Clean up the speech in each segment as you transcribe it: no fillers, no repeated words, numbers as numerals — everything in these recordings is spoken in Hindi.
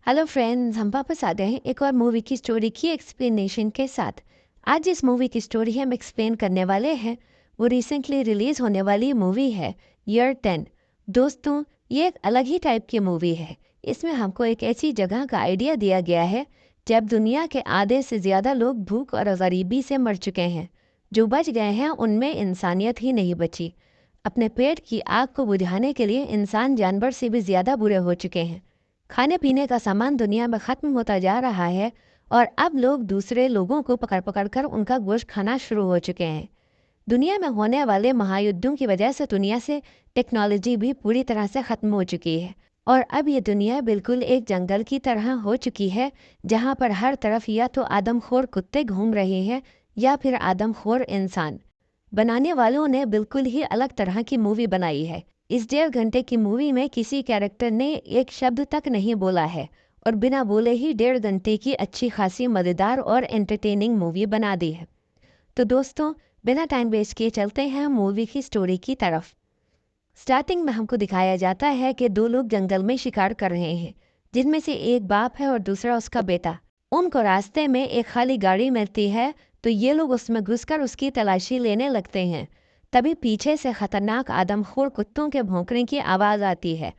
हेलो फ्रेंड्स, हम वापस आ गए हैं एक और मूवी की स्टोरी की एक्सप्लेनेशन के साथ। आज जिस मूवी की स्टोरी हम एक्सप्लेन करने वाले हैं वो रिसेंटली रिलीज होने वाली मूवी है ईयर 10। दोस्तों, ये एक अलग ही टाइप की मूवी है। इसमें हमको एक ऐसी जगह का आइडिया दिया गया है जब दुनिया के आधे से ज़्यादा लोग भूख और गरीबी से मर चुके हैं। जो बच गए हैं उनमें इंसानियत ही नहीं बची। अपने पेट की आग को बुझाने के लिए इंसान जानवर से भी ज़्यादा बुरे हो चुके हैं। खाने पीने का सामान दुनिया में ख़त्म होता जा रहा है और अब लोग दूसरे लोगों को पकड़ पकड़ कर उनका गोश्त खाना शुरू हो चुके हैं। दुनिया में होने वाले महायुद्धों की वजह से दुनिया से टेक्नोलॉजी भी पूरी तरह से ख़त्म हो चुकी है और अब ये दुनिया बिल्कुल एक जंगल की तरह हो चुकी है, जहाँ पर हर तरफ या तो आदमखोर कुत्ते घूम रहे हैं या फिर आदमखोर इंसान। बनाने वालों ने बिल्कुल ही अलग तरह की मूवी बनाई है। इस 1.5 घंटे की मूवी में किसी कैरेक्टर ने एक शब्द तक नहीं बोला है और बिना बोले ही 1.5 घंटे की अच्छी खासी मज़ेदार और एंटरटेनिंग मूवी बना दी है। तो दोस्तों, बिना टाइम वेस्ट किए चलते हैं मूवी की स्टोरी की तरफ। स्टार्टिंग में हमको दिखाया जाता है कि दो लोग जंगल में शिकार कर रहे हैं, जिनमें से एक बाप है और दूसरा उसका बेटा। उनको रास्ते में एक खाली गाड़ी मिलती है तो ये लोग उसमें घुसकर उसकी तलाशी लेने लगते हैं। तभी पीछे से खतरनाक आदमखोर कुत्तों के भौंकने की आवाज़ आती है।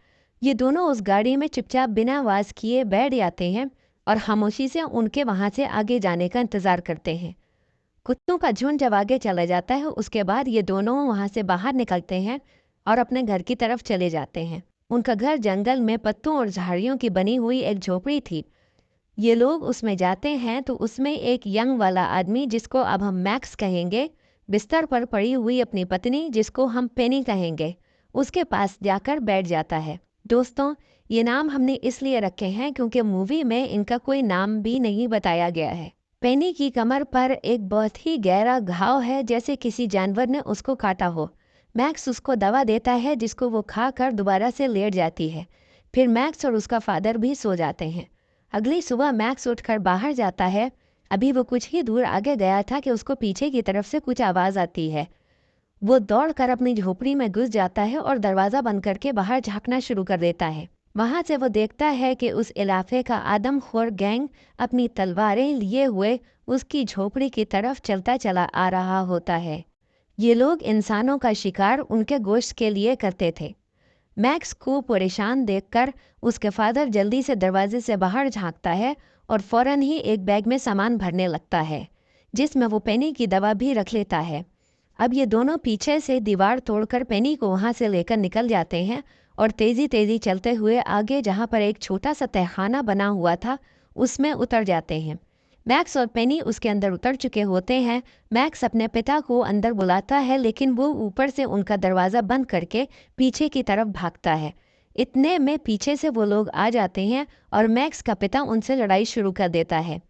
ये दोनों उस गाड़ी में चुपचाप बिना आवाज़ किए बैठ जाते हैं और खामोशी से उनके वहाँ से आगे जाने का इंतज़ार करते हैं। कुत्तों का झुंड जब आगे चला जाता है उसके बाद ये दोनों वहाँ से बाहर निकलते हैं और अपने घर की तरफ चले जाते हैं। उनका घर जंगल में पत्तों और झाड़ियों की बनी हुई एक झोपड़ी थी। ये लोग उसमें जाते हैं तो उसमें एक यंग वाला आदमी, जिसको अब हम मैक्स कहेंगे, बिस्तर पर पड़ी हुई अपनी पत्नी, जिसको हम पेनी कहेंगे, उसके पास जाकर बैठ जाता है। दोस्तों, ये नाम हमने इसलिए रखे हैं क्योंकि मूवी में इनका कोई नाम भी नहीं बताया गया है। पेनी की कमर पर एक बहुत ही गहरा घाव है, जैसे किसी जानवर ने उसको काटा हो। मैक्स उसको दवा देता है जिसको वो खाकर दोबारा से लेट जाती है। फिर मैक्स और उसका फादर भी सो जाते हैं। अगली सुबह मैक्स उठकर बाहर जाता है। अभी वो कुछ ही दूर आगे गया था कि उसको पीछे की तरफ से कुछ आवाज़ आती है। वो दौड़कर अपनी झोपड़ी में घुस जाता है और दरवाज़ा बंद करके बाहर झांकना शुरू कर देता है। वहाँ से वो देखता है कि उस इलाके का आदमखोर गैंग अपनी तलवारें लिए हुए उसकी झोपड़ी की तरफ चलता चला आ रहा होता है। ये लोग इंसानों का शिकार उनके गोश्त के लिए करते थे। मैक्स को परेशान देखकर उसके फादर जल्दी से दरवाजे से बाहर झांकता है और फौरन ही एक बैग में सामान भरने लगता है, जिसमें वो पेनी की दवा भी रख लेता है। अब ये दोनों पीछे से दीवार तोड़कर पेनी को वहाँ से लेकर निकल जाते हैं और तेज़ी तेज़ी चलते हुए आगे, जहाँ पर एक छोटा सा तहखाना बना हुआ था, उसमें उतर जाते हैं। मैक्स और पेनी उसके अंदर उतर चुके होते हैं। मैक्स अपने पिता को अंदर बुलाता है, लेकिन वो ऊपर से उनका दरवाज़ा बंद करके पीछे की तरफ भागता है। इतने में पीछे से वो लोग आ जाते हैं और मैक्स का पिता उनसे लड़ाई शुरू कर देता है।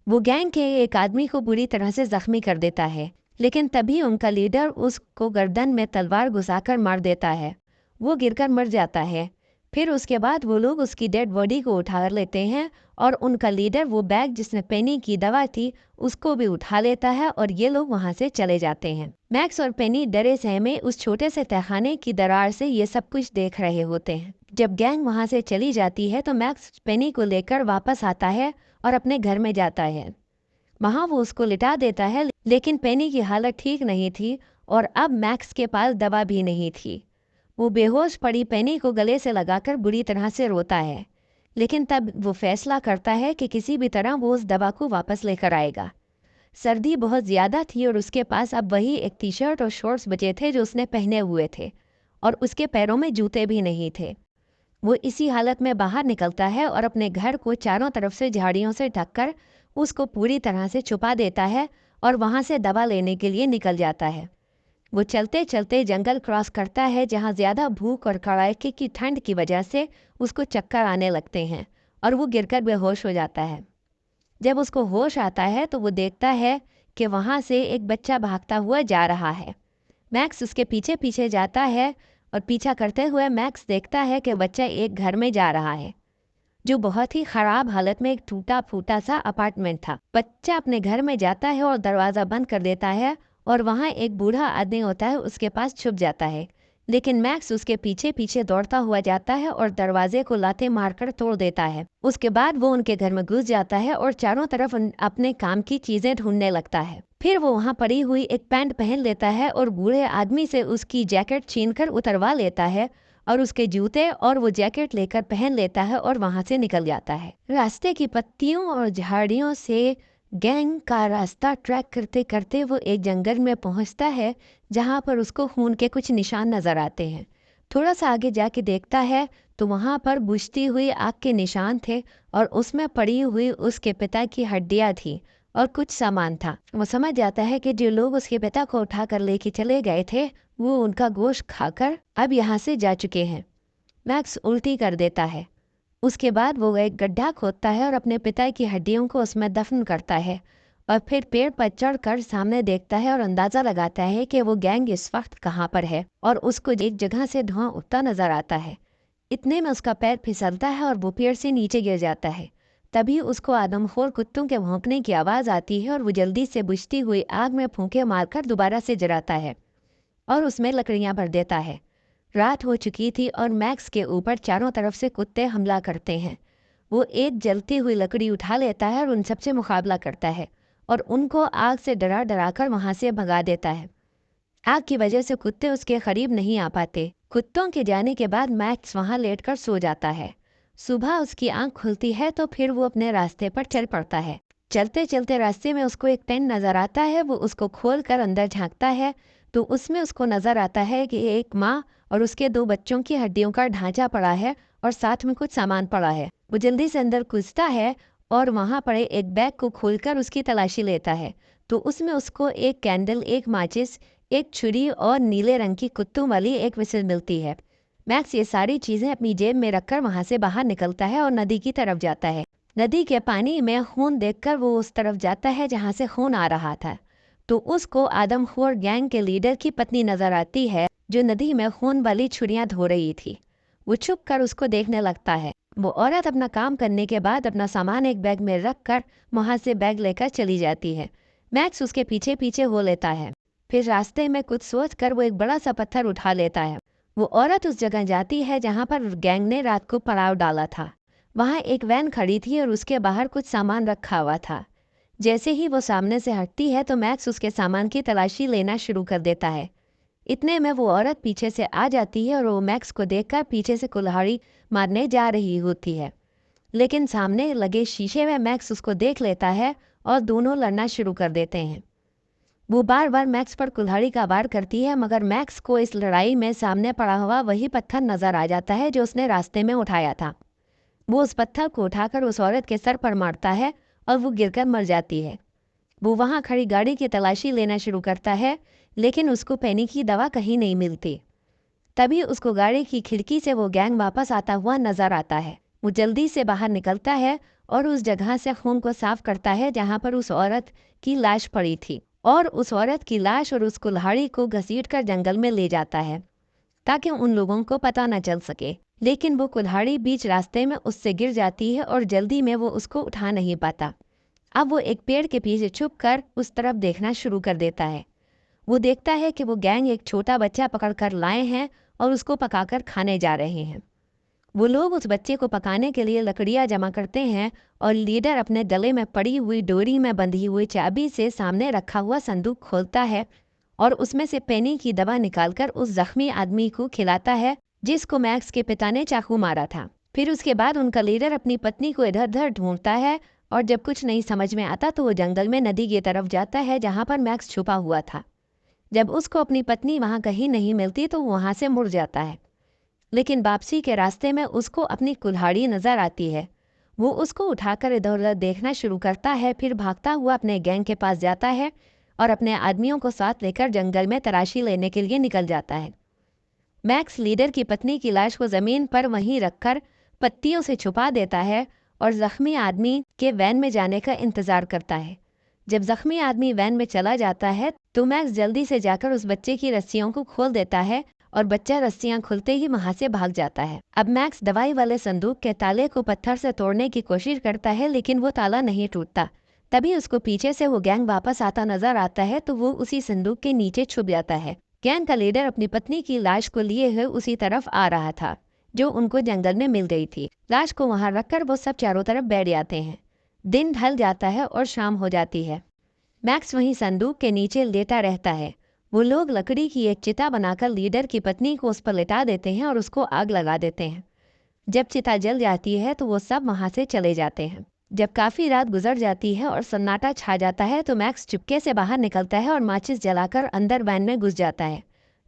वो गैंग के एक आदमी को बुरी तरह से जख्मी कर देता है, लेकिन तभी उनका लीडर उसको गर्दन में तलवार घुसाकर मार देता है। वो गिरकर मर जाता है। फिर उसके बाद वो लोग उसकी डेड बॉडी को उठा लेते हैं और उनका लीडर वो बैग जिसमें पेनी की दवा थी उसको भी उठा लेता है और ये लोग वहाँ से चले जाते हैं। मैक्स और पेनी डरे सहमे उस छोटे से तहखाने की दरार से ये सब कुछ देख रहे होते हैं। जब गैंग वहाँ से चली जाती है तो मैक्स पेनी को लेकर वापस आता है और अपने घर में जाता है। वहाँ वो उसको लिटा देता है, लेकिन पेनी की हालत ठीक नहीं थी और अब मैक्स के पास दवा भी नहीं थी। वो बेहोश पड़ी पेनी को गले से लगाकर बुरी तरह से रोता है, लेकिन तब वो फैसला करता है कि किसी भी तरह वो उस दवा को वापस लेकर आएगा। सर्दी बहुत ज़्यादा थी और उसके पास अब वही एक टी शर्ट और शॉर्ट्स बचे थे जो उसने पहने हुए थे, और उसके पैरों में जूते भी नहीं थे। वो इसी हालत में बाहर निकलता है और अपने घर को चारों तरफ से झाड़ियों से ढककर उसको पूरी तरह से छुपा देता है और वहाँ से दवा लेने के लिए निकल जाता है। वो चलते चलते जंगल क्रॉस करता है, जहाँ ज़्यादा भूख और कड़ाके की ठंड की वजह से उसको चक्कर आने लगते हैं और वो गिरकर बेहोश हो जाता है। जब उसको होश आता है तो वो देखता है कि वहाँ से एक बच्चा भागता हुआ जा रहा है। मैक्स उसके पीछे पीछे जाता है और पीछा करते हुए मैक्स देखता है कि बच्चा एक घर में जा रहा है, जो बहुत ही ख़राब हालत में एक टूटा फूटा सा अपार्टमेंट था। बच्चा अपने घर में जाता है और दरवाज़ा बंद कर देता है और वहाँ एक बूढ़ा आदमी होता है, उसके पास छुप जाता है। लेकिन मैक्स उसके पीछे पीछे दौड़ता हुआ जाता है और दरवाजे को लाते मारकर तोड़ देता है। उसके बाद वो उनके घर में घुस जाता है और चारों तरफ अपने काम की चीजें ढूंढने लगता है। फिर वो वहाँ पड़ी हुई एक पैंट पहन लेता है और बूढ़े आदमी से उसकी जैकेट छीनकर उतरवा लेता है और उसके जूते और वो जैकेट लेकर पहन लेता है और वहां से निकल जाता है। रास्ते की पत्तियों और झाड़ियों से गैंग का रास्ता ट्रैक करते करते वो एक जंगल में पहुंचता है जहां पर उसको खून के कुछ निशान नजर आते हैं। थोड़ा सा आगे जाके देखता है तो वहां पर बुझती हुई आग के निशान थे और उसमें पड़ी हुई उसके पिता की हड्डियां थी और कुछ सामान था। वो समझ जाता है कि जो लोग उसके पिता को उठाकर लेके चले गए थे वो उनका गोश्त खाकर अब यहाँ से जा चुके हैं। मैक्स उल्टी कर देता है। उसके बाद वो एक गड्ढा खोदता है और अपने पिता की हड्डियों को उसमें दफन करता है और फिर पेड़ पर चढ़कर सामने देखता है और अंदाजा लगाता है कि वो गैंग इस वक्त कहाँ पर है और उसको एक जगह से धुआं उठता नजर आता है। इतने में उसका पैर फिसलता है और वो पेड़ से नीचे गिर जाता है। तभी उसको आदमखोर कुत्तों के भौंकने की आवाज आती है और वो जल्दी से बुझती हुई आग में फूंके मारकर दोबारा से जलाता है और उसमें लकड़ियां भर देता है। रात हो चुकी थी और मैक्स के ऊपर चारों तरफ से कुत्ते हमला करते हैं। वो एक जलती हुई लकड़ी उठा लेता है और उन सबसे मुकाबला करता है और उनको आग से डरा डरा कर वहां से भगा देता है। आग की वजह से कुत्ते उसके करीब नहीं आ पाते। कुत्तों के जाने के बाद मैक्स वहां लेटकर सो जाता है। सुबह उसकी आंख खुलती है तो फिर वो अपने रास्ते पर चल पड़ता है। चलते चलते रास्ते में उसको एक टेंट नजर आता है। वो उसको खोलकर अंदर झांकता है तो उसमें उसको नजर आता है कि एक माँ और उसके 2 बच्चों की हड्डियों का ढांचा पड़ा है और साथ में कुछ सामान पड़ा है। वो जल्दी से अंदर घुसता है और वहां पड़े एक बैग को खोलकर उसकी तलाशी लेता है तो उसमें उसको एक कैंडल, एक माचिस, एक छुरी और नीले रंग की कुत्तों वाली एक विसिल मिलती है। मैक्स ये सारी चीजें अपनी जेब में रखकर वहां से बाहर निकलता है और नदी की तरफ जाता है। नदी के पानी में खून देखकर वो उस तरफ जाता है जहां से खून आ रहा था तो उसको आदमखोर गैंग के लीडर की पत्नी नजर आती है जो नदी में खून वाली छुरियां धो रही थी। वो छुप कर उसको देखने लगता है। वो औरत अपना काम करने के बाद अपना सामान एक बैग में रख कर वहां से बैग लेकर चली जाती है। मैक्स उसके पीछे पीछे हो लेता है। फिर रास्ते में कुछ सोच कर वो एक बड़ा सा पत्थर उठा लेता है। वो औरत उस जगह जाती है जहां पर गैंग ने रात को पड़ाव डाला था। वहां एक वैन खड़ी थी और उसके बाहर कुछ सामान रखा हुआ था। जैसे ही वो सामने से हटती है तो मैक्स उसके सामान की तलाशी लेना शुरू कर देता है। इतने में वो औरत पीछे से आ जाती है और वो मैक्स को देखकर पीछे से कुल्हाड़ी मारने जा रही होती है। लेकिन सामने लगे शीशे में मैक्स उसको देख लेता है और दोनों लड़ना शुरू कर देते हैं। वो बार बार मैक्स पर कुल्हाड़ी का वार करती है मगर मैक्स को इस लड़ाई में सामने पड़ा हुआ वही पत्थर नजर आ जाता है जो उसने रास्ते में उठाया था। वो उस पत्थर को उठाकर उस औरत के सर पर मारता है और वो गिरकर मर जाती है। वो वहां खड़ी गाड़ी की तलाशी लेना शुरू करता है लेकिन उसको पैनिक की दवा कहीं नहीं मिलती। तभी उसको गाड़ी की खिड़की से वो गैंग वापस आता हुआ नजर आता है। वो जल्दी से बाहर निकलता है और उस जगह से खून को साफ करता है जहां पर उस औरत की लाश पड़ी थी और उस औरत की लाश और उस कुल्हाड़ी को घसीटकर जंगल में ले जाता है ताकि उन लोगों को पता न चल सके। लेकिन वो कुल्हाड़ी बीच रास्ते में उससे गिर जाती है और जल्दी में वो उसको उठा नहीं पाता। अब वो एक पेड़ के पीछे छुपकर उस तरफ देखना शुरू कर देता है। वो देखता है कि वो गैंग एक छोटा बच्चा पकड़कर लाए हैं और उसको पकाकर खाने जा रहे हैं। वो लोग उस बच्चे को पकाने के लिए लकड़ियां जमा करते हैं और लीडर अपने गले में पड़ी हुई डोरी में बंधी हुई चाबी से सामने रखा हुआ संदूक खोलता है और उसमें से पेनी की दवा निकालकर उस जख्मी आदमी को खिलाता है जिसको मैक्स के पिता ने चाकू मारा था। फिर उसके बाद उनका लीडर अपनी पत्नी को इधर उधर ढूंढता है और जब कुछ नहीं समझ में आता तो वो जंगल में नदी की तरफ जाता है जहां पर मैक्स छुपा हुआ था। जब उसको अपनी पत्नी वहां कहीं नहीं मिलती तो वहां से मुड़ जाता है। लेकिन वापसी के रास्ते में उसको अपनी कुल्हाड़ी नजर आती है। वो उसको उठाकर इधर उधर देखना शुरू करता है, फिर भागता हुआ अपने गैंग के पास जाता है और अपने आदमियों को साथ लेकर जंगल में तलाशी लेने के लिए निकल जाता है। मैक्स लीडर की पत्नी की लाश को जमीन पर वहीं रखकर पत्तियों से छुपा देता है और जख्मी आदमी के वैन में जाने का इंतजार करता है। जब जख्मी आदमी वैन में चला जाता है तो मैक्स जल्दी से जाकर उस बच्चे की रस्सियों को खोल देता है और बच्चा रस्सियां खुलते ही वहां से भाग जाता है। अब मैक्स दवाई वाले संदूक के ताले को पत्थर से तोड़ने की कोशिश करता है लेकिन वो ताला नहीं टूटता। तभी उसको पीछे से वो गैंग वापस आता नजर आता है तो वो उसी संदूक के नीचे छुप जाता है गैंग का लीडर अपनी पत्नी की लाश को लिए हुए उसी तरफ आ रहा था जो उनको जंगल में मिल गई थी। लाश को वहां रखकर वो सब चारों तरफ बैठ जाते हैं। दिन ढल जाता है और शाम हो जाती है। मैक्स वहीं संदूक के नीचे लेटा रहता है। वो लोग लकड़ी की एक चिता बनाकर लीडर की पत्नी को उस पर लेटा देते हैं और उसको आग लगा देते हैं। जब चिता जल जाती है तो वो सब वहां से चले जाते हैं। जब काफी रात गुजर जाती है और सन्नाटा छा जाता है तो मैक्स चुपके से बाहर निकलता है और माचिस जलाकर अंदर वैन में घुस जाता है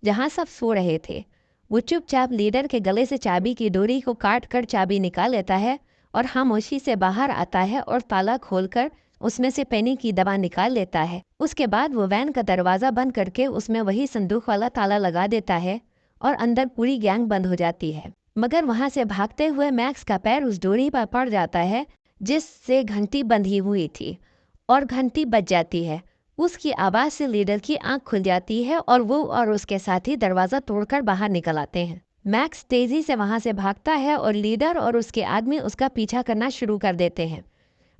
जहां सब सो रहे थे। वो चुपचाप लीडर के गले से चाबी की डोरी को काट कर चाबी निकाल लेता है और खामोशी से बाहर आता है और ताला खोलकर उसमें से पेनी की दवा निकाल लेता है। उसके बाद वो वैन का दरवाजा बंद करके उसमें वही संदूक वाला ताला लगा देता है और अंदर पूरी गैंग बंद हो जाती है। मगर वहां से भागते हुए मैक्स का पैर उस डोरी पर पड़ जाता है जिससे घंटी बंधी हुई थी और घंटी बज जाती है। उसकी आवाज से लीडर की आंख खुल जाती है और वो और उसके साथी दरवाजा तोड़कर बाहर निकल आते हैं। मैक्स तेजी से वहां से भागता है और लीडर और उसके आदमी उसका पीछा करना शुरू कर देते हैं।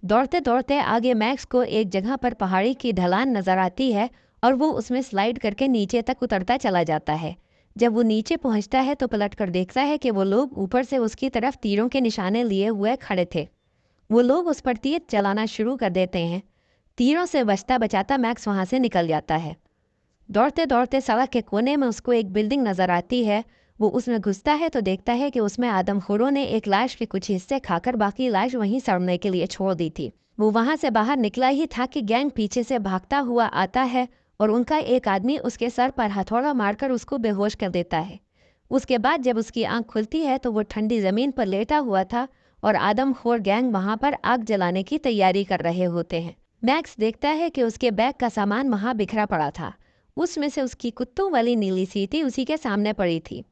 दौड़ते दौड़ते आगे मैक्स को एक जगह पर पहाड़ी की ढलान नजर आती है और वो उसमें स्लाइड करके नीचे तक उतरता चला जाता है। जब वो नीचे पहुंचता है तो पलटकर देखता है कि वो लोग ऊपर से उसकी तरफ तीरों के निशाने लिए हुए खड़े थे। वो लोग उस पर तीर चलाना शुरू कर देते हैं। तीरों से बचता बचाता मैक्स वहां से निकल जाता है। दौड़ते दौड़ते सड़क के कोने में उसको एक बिल्डिंग नजर आती है। वो उसमें घुसता है तो देखता है कि उसमें आदमखोरों ने एक लाश के कुछ हिस्से खाकर बाकी लाश वहीं सड़ने के लिए छोड़ दी थी। वो वहां से बाहर निकला ही था कि गैंग पीछे से भागता हुआ आता है और उनका एक आदमी उसके सर पर हथौड़ा मारकर उसको बेहोश कर देता है। उसके बाद जब उसकी आंख खुलती है तो वो ठंडी जमीन पर लेटा हुआ था और आदमखोर गैंग वहां पर आग जलाने की तैयारी कर रहे होते हैं। मैक्स देखता है कि उसके बैग का सामान वहां बिखरा पड़ा था। उसमें से उसकी कुत्तों वाली नीली सीटी उसी के सामने पड़ी थी।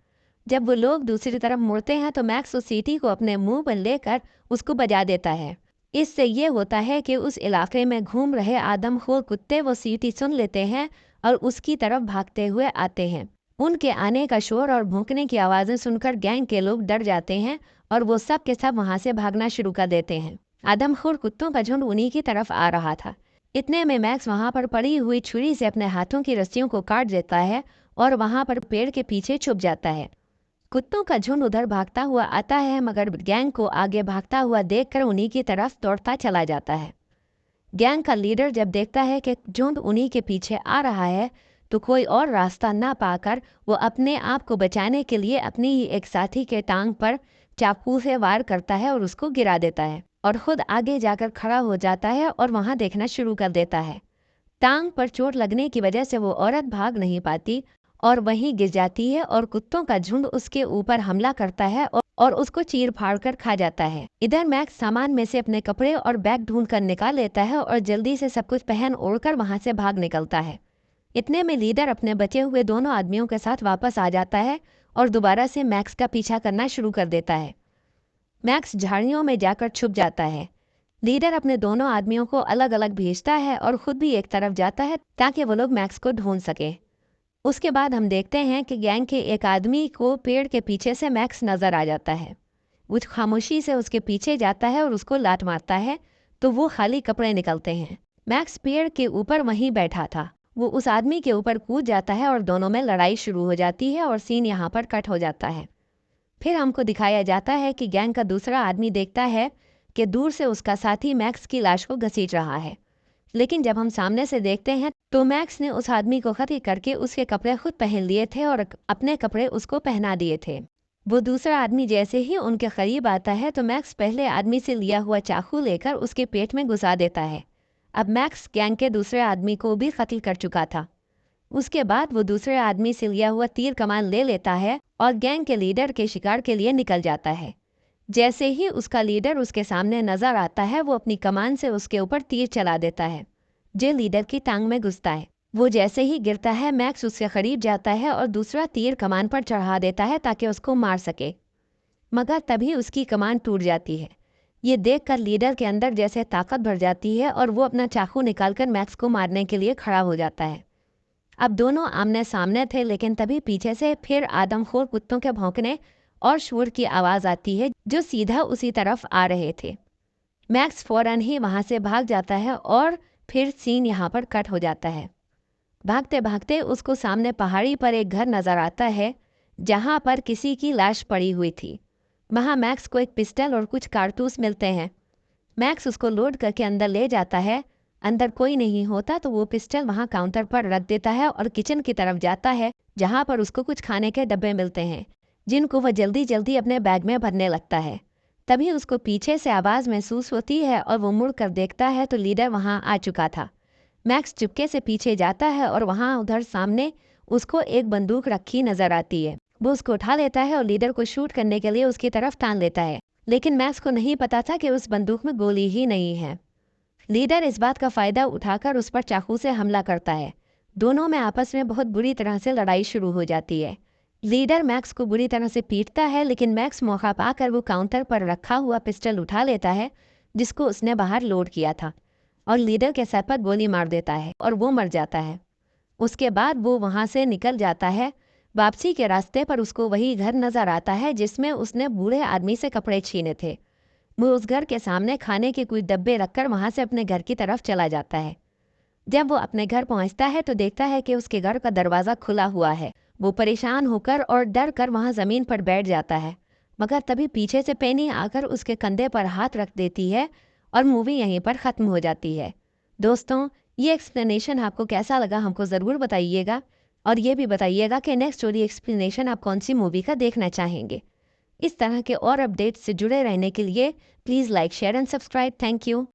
जब वो लोग दूसरी तरफ मुड़ते हैं तो मैक्स उस सीटी को अपने मुंह पर लेकर उसको बजा देता है। इससे ये होता है कि उस इलाके में घूम रहे आदमखोर कुत्ते वो सीटी सुन लेते हैं और उसकी तरफ भागते हुए आते हैं। उनके आने का शोर और भौंकने की आवाज़ें सुनकर गैंग के लोग डर जाते हैं और वो सब के सब वहां से भागना शुरू कर देते हैं। आदमखोर कुत्तों का झुंड उन्हीं की तरफ आ रहा था। इतने में मैक्स वहां पर पड़ी हुई छुरी से अपने हाथों की रस्सियों को काट देता है और वहां पर पेड़ के पीछे छुप जाता है। कुत्तों का झुंड उधर भागता हुआ आता है मगर गैंग को आगे भागता हुआ देखकर उन्हीं की तरफ दौड़ता चला जाता है। गैंग का लीडर जब देखता है कि झुंड उन्हीं के पीछे आ रहा है तो कोई और रास्ता ना पाकर वो अपने आप को बचाने के लिए अपनी ही एक साथी के टांग पर चाकू से वार करता है और उसको गिरा देता है और खुद आगे जाकर खड़ा हो जाता है और वहां देखना शुरू कर देता है। टांग पर चोट लगने की वजह से वो औरत भाग नहीं पाती और वहीं गिर जाती है और कुत्तों का झुंड उसके ऊपर हमला करता है और उसको चीर फाड़ कर खा जाता है। इधर मैक्स सामान में से अपने कपड़े और बैग ढूंढ कर निकाल लेता है और जल्दी से सब कुछ पहन ओढ़कर वहां से भाग निकलता है। इतने में लीडर अपने बचे हुए दोनों आदमियों के साथ वापस आ जाता है और दोबारा से मैक्स का पीछा करना शुरू कर देता है। मैक्स झाड़ियों में जाकर छुप जाता है। लीडर अपने दोनों आदमियों को अलग अलग भेजता है और खुद भी एक तरफ जाता है ताकि वो लोग मैक्स को ढूंढ सके। उसके बाद हम देखते हैं कि गैंग के एक आदमी को पेड़ के पीछे से मैक्स नजर आ जाता है। वो खामोशी से उसके पीछे जाता है और उसको लात मारता है तो वो खाली कपड़े निकलते हैं। मैक्स पेड़ के ऊपर वहीं बैठा था। वो उस आदमी के ऊपर कूद जाता है और दोनों में लड़ाई शुरू हो जाती है और सीन यहाँ पर कट हो जाता है। फिर हमको दिखाया जाता है कि गैंग का दूसरा आदमी देखता है कि दूर से उसका साथी मैक्स की लाश को घसीट रहा है। लेकिन जब हम सामने से देखते हैं तो मैक्स ने उस आदमी को खत्म करके उसके कपड़े खुद पहन लिए थे और अपने कपड़े उसको पहना दिए थे। वो दूसरा आदमी जैसे ही उनके करीब आता है तो मैक्स पहले आदमी से लिया हुआ चाकू लेकर उसके पेट में घुसा देता है। अब मैक्स गैंग के दूसरे आदमी को भी कत्ल कर चुका था। उसके बाद वो दूसरे आदमी से लिया हुआ तीर कमान ले लेता है और गैंग के लीडर के शिकार के लिए निकल जाता है। जैसे ही उसका लीडर उसके सामने नजर आता है वो अपनी कमान से उसके ऊपर तीर चला देता है जो लीडर की टांग में घुसता है। वो जैसे ही गिरता है मैक्स उसके करीब जाता है और दूसरा तीर कमान पर चढ़ा देता है ताकि उसको मार सके, मगर तभी उसकी कमान टूट जाती है। ये देखकर लीडर के अंदर जैसे ताकत भर जाती है और वो अपना चाकू निकालकर मैक्स को मारने के लिए खड़ा हो जाता है। अब दोनों आमने सामने थे लेकिन तभी पीछे से फिर आदमखोर कुत्तों के भौंकने और शोर की आवाज आती है जो सीधा उसी तरफ आ रहे थे। मैक्स फौरन ही वहां से भाग जाता है और फिर सीन यहाँ पर कट हो जाता है। भागते भागते उसको सामने पहाड़ी पर एक घर नजर आता है जहां पर किसी की लाश पड़ी हुई थी। वहां मैक्स को एक पिस्टल और कुछ कारतूस मिलते हैं। मैक्स उसको लोड करके अंदर ले जाता है। अंदर कोई नहीं होता तो वो पिस्टल वहां काउंटर पर रख देता है और किचन की तरफ जाता है जहां पर उसको कुछ खाने के डब्बे मिलते हैं जिनको वह जल्दी जल्दी अपने बैग में भरने लगता है। तभी उसको पीछे से आवाज़ महसूस होती है और वो मुड़ कर देखता है तो लीडर वहां आ चुका था। मैक्स चुपके से पीछे जाता है और वहां उधर सामने उसको एक बंदूक रखी नजर आती है। वो उसको उठा लेता है और लीडर को शूट करने के लिए उसकी तरफ टान लेता है, लेकिन मैक्स को नहीं पता था कि उस बंदूक में गोली ही नहीं है। लीडर इस बात का फायदा उठाकर उस पर चाकू से हमला करता है। दोनों में आपस में बहुत बुरी तरह से लड़ाई शुरू हो जाती है। लीडर मैक्स को बुरी तरह से पीटता है, लेकिन मैक्स मौका पाकर वो काउंटर पर रखा हुआ पिस्टल उठा लेता है जिसको उसने बाहर लोड किया था और लीडर के सर पर गोली मार देता है और वो मर जाता है। उसके बाद वो वहां से निकल जाता है। वापसी के रास्ते पर उसको वही घर नजर आता है जिसमें उसने बूढ़े आदमी से कपड़े छीने थे। वो उस घर के सामने खाने के कुछ डब्बे रखकर वहां से अपने घर की तरफ चला जाता है। जब वो अपने घर पहुंचता है तो देखता है कि उसके घर का दरवाजा खुला हुआ है। वो परेशान होकर और डर कर वहां जमीन पर बैठ जाता है, मगर तभी पीछे से पेनी आकर उसके कंधे पर हाथ रख देती है और मूवी यहीं पर ख़त्म हो जाती है। दोस्तों, ये एक्सप्लेनेशन आपको कैसा लगा हमको ज़रूर बताइएगा और ये भी बताइएगा कि नेक्स्ट स्टोरी एक्सप्लेनेशन आप कौन सी मूवी का देखना चाहेंगे। इस तरह के और अपडेट्स से जुड़े रहने के लिए please like share and subscribe. Thank you.